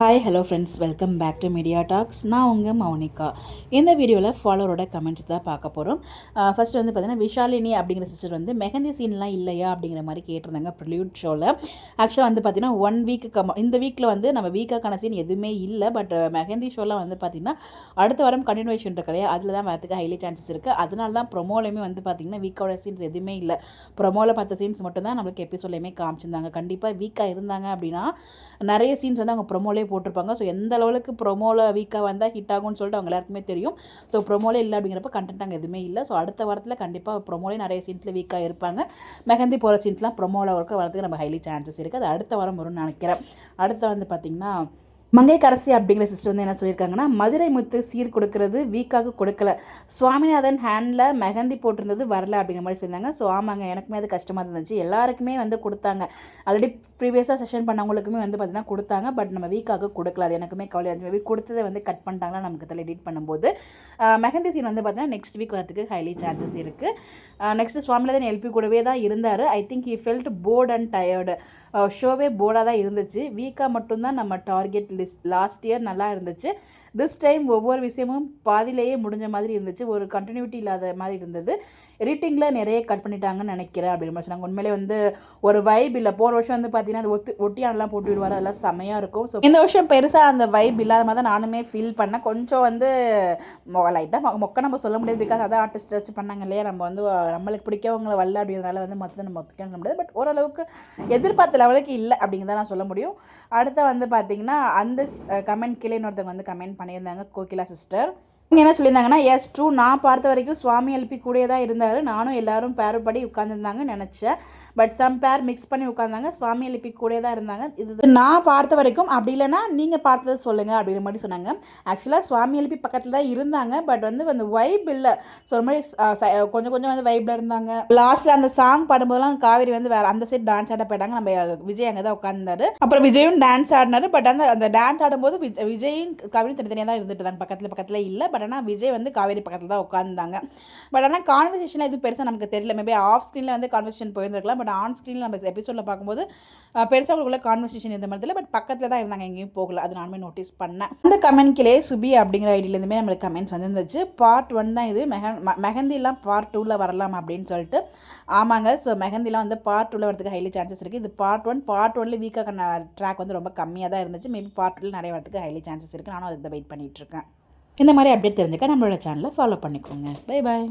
Hi hello friends, welcome back to media talks. நான் உங்கள் மௌனிகா. இந்த வீடியோவில் ஃபாலோவரோட கமெண்ட்ஸ் தான் பார்க்க போகிறோம். ஃபர்ஸ்ட் வந்து பார்த்தீங்கன்னா, விஷாலினி அப்படிங்கிற சிஸ்டர் வந்து மெஹந்தி சீன்லாம் இல்லையா அப்படிங்கிற மாதிரி கேட்டிருந்தாங்க ப்ரில்யூட் ஷோவில். ஆக்சுவலாக வந்து பார்த்தீங்கன்னா 1 வீக்கு இந்த வீக்கில் வந்து நம்ம வீக்கான சீன் எதுவுமே இல்லை. பட் மெஹந்தி ஷோலாம் வந்து பார்த்திங்கன்னா அடுத்த வாரம் கண்டினியூஷன் இருக்கு இல்லையா, அதில் தான் வரதுக்கு ஹைலி சான்சஸ் இருக்குது. அதனால தான் ப்ரொமோலையுமே வந்து பார்த்திங்கன்னா வீக்கோட சீன்ஸ் எதுவுமே இல்லை. ப்ரொமோவில் பார்த்த சீன்ஸ் மட்டும் தான் நம்மளுக்கு எபிசோட்லையுமே காமிச்சிருந்தாங்க. கண்டிப்பாக வீக்காக இருந்தாங்க அப்படின்னா நிறைய சீன்ஸ் வந்து அவங்க ப்ரொமோலே போட்டிருப்பாங்க. ஸோ எந்த அளவுக்கு ப்ரொமோவில் வீக்காக வந்தால் ஹிட் ஆகும்னு சொல்லிட்டு அவங்க எல்லாருக்குமே தெரியும். ஸோ ப்ரொமோலே இல்லை அப்படிங்கிறப்ப கண்டென்ட் அங்கே எதுவுமே இல்லை. ஸோ அடுத்த வாரத்தில் கண்டிப்பாக ப்ரொமோலே நிறைய சீன்ஸில் வீக்காக இருப்பாங்க. மெஹந்தி போகிற சீன்ஸ்லாம் ப்ரொமோவில் வரதுக்கு நம்ம ஹைலி சான்சஸ் இருக்குது. அது அடுத்த வாரம் வரும்னு நினைக்கிறேன். அடுத்த வந்து பார்த்திங்கன்னா மங்கையரசி அப்படிங்கிற சிஸ்டர் வந்து என்ன சொல்லியிருக்காங்கன்னா, மதுரை முத்து சீர் கொடுக்கறது வீக்காக கொடுக்கல, சுவாமிநாதன் ஹேண்டில் மெஹந்தி போட்டிருந்தது வரல அப்படிங்கிற மாதிரி சொல்லியிருந்தாங்க. ஸோ ஆமாங்க, எனக்குமே அது கஷ்டமாக இருந்துச்சு. எல்லாருக்குமே வந்து கொடுத்தாங்க. ஆல்ரெடி ப்ரீவியஸாக செஷன் பண்ணவங்களுக்குமே வந்து பார்த்திங்கன்னா கொடுத்தாங்க. பட் நம்ம வீக்காக கொடுக்கல. அது எனக்குமே கவலை இருந்துச்சு. மேபி கொடுத்ததை வந்து கட் பண்ணிட்டாங்களா நமக்கு இதில் எடிட் பண்ணும்போது. மெஹந்தி சீன் வந்து பார்த்திங்கன்னா நெக்ஸ்ட் வீக் வரதுக்கு ஹைலி சான்சஸ் இருக்குது. நெக்ஸ்ட்டு சுவாமிநாதன் எல்பி கூடவே தான் இருந்தார். I think he felt bored and tired. ஷோவே போர்டாக தான் இருந்துச்சு. வீக்காக மட்டும்தான் நம்ம டார்கெட் லாஸ்ட் இயர் நல்லா இருந்துச்சு. திஸ் டைம் ஒவ்வொரு விஷயமும் பாதியிலேயே முடிஞ்ச மாதிரி இருந்துச்சு. ஒரு கண்டினியூட்டி இல்லாத மாதிரி இருந்தது. எடிட்டிங்கில் நிறைய கட் பண்ணிட்டாங்கன்னு நினைக்கிறேன் அப்படின்னு மாதிரி சொன்னாங்க. உண்மையிலே வந்து ஒரு வைப் இல்லை. போன வருஷம் வந்து பார்த்தீங்கன்னா அது ஒட்டியானலாம் போட்டு விடுவார், அதெல்லாம் செம்மையாக இருக்கும். ஸோ இந்த வருஷம் பெருசாக அந்த வைப் இல்லாத மாதிரி தான் நானுமே ஃபீல் பண்ணேன். கொஞ்சம் வந்து லைட்டாக மொக்க நம்ம சொல்ல முடியாது. பிகாஸ் அதான் ஆர்டிஸ்ட் வச்சு பண்ணாங்க இல்லையா. நம்ம வந்து நம்மளுக்கு பிடிக்கவங்களை வரல அப்படிங்கிறதுனால வந்து மற்ற நம்ம ஒத்துக்க முடியாது. பட் ஓரளவுக்கு எதிர்பார்த்த லெவலுக்கு இல்லை அப்படிங்கிறத நான் சொல்ல முடியும். அடுத்து வந்து பார்த்திங்கன்னா அந்த கமெண்ட் கீழே இன்னொருத்தவங்க வந்து கமெண்ட் பண்ணியிருந்தாங்க, கோகிலா சிஸ்டர். இங்கே என்ன சொல்லியிருந்தாங்கன்னா, எஸ் ட்ரூ, நான் பார்த்த வரைக்கும் சுவாமி எல்பி கூடயே தான் இருந்தார். நானும் எல்லாரும் பேருப்படி உட்காந்துருந்தாங்கன்னு நினச்சேன். பட் சம் பேர் மிக்ஸ் பண்ணி உட்காந்தாங்க. சுவாமி எல்பி கூடயே தான் இருந்தாங்க. இது நான் பார்த்த வரைக்கும். அப்படி இல்லைனா நீங்கள் பார்த்தது சொல்லுங்கள் அப்படிங்கிற மாதிரி சொன்னாங்க. ஆக்சுவலாக சுவாமி எல்பி பக்கத்தில் தான் இருந்தாங்க. பட் வந்து அந்த வைப் இல்லை. ஸோ ஒரு மாதிரி கொஞ்சம் கொஞ்சம் வந்து வைப்பில் இருந்தாங்க. லாஸ்ட்டில் அந்த சாங் பாடும்போதெல்லாம் காவேரி வந்து வேறு அந்த சைட் டான்ஸ் ஆட போயிட்டாங்க. நம்ம விஜய் அங்கே தான் உட்காந்தாரு. அப்புறம் விஜயும் டான்ஸ் ஆடினார். பட் அந்த டான்ஸ் ஆடும்போது விஜயும் காவேரியும் தனித்தனியாக தான் இருந்துட்டு இருந்தாங்க. பக்கத்தில் இல்லை. பட் ஆனால் விஜய் வந்து காவேரி பக்கத்தில் தான் உட்காந்துருந்தாங்க. பட் ஆனால் கான்வர்சேஷன் எதுவும் பெருசாக நமக்கு தெரியல. மேபி ஆஃப் ஸ்க்ரீனில் வந்து கான்வர்சேஷன் போயிருந்துருக்கலாம். பட் ஆன் ஸ்க்ரீனில் நம்ம எபிசோடில் பார்க்கும்போது பெருசாக அவங்களுக்குள்ள கான்வர்சேஷன் இந்த மாதிரி இல்லை. பட் பக்கத்தில் தான் இருந்தாங்க, எங்கேயும் போகல. அது நானுமே நோட்டீஸ் பண்ணேன். அந்த கமெண்ட்கிலே சுபி அப்படிங்கிற ஐடியிலேருந்துமே நம்மளுக்கு கமெண்ட்ஸ் வந்துருந்துச்சு. பார்ட் 1 தான் இது. மெஹந்திலாம் பார்ட் 2ல் வரலாம் அப்படின்னு சொல்லிட்டு. ஆமாங்க, ஸோ மெஹந்திலாம் வந்து பார்ட் 2ல் வரதுக்கு ஹைலி சான்சஸ் இருக்குது. இது பார்ட் 1. பார்ட் 1ல் வீக்காக ட்ராக் வந்து ரொம்ப கம்மியாக தான் இருந்துச்சு. மேபி பார்ட் 2ல் நிறைய வரதுக்கு ஹைலி சான்சஸ் இருக்குது. நானும் அதை வெயிட் பண்ணிகிட்ருக்கேன். இந்த மாதிரி அப்டேட் தெரிஞ்சுக்க நம்மளோட சேனலை ஃபாலோ பண்ணிக்கோங்க. Bye bye.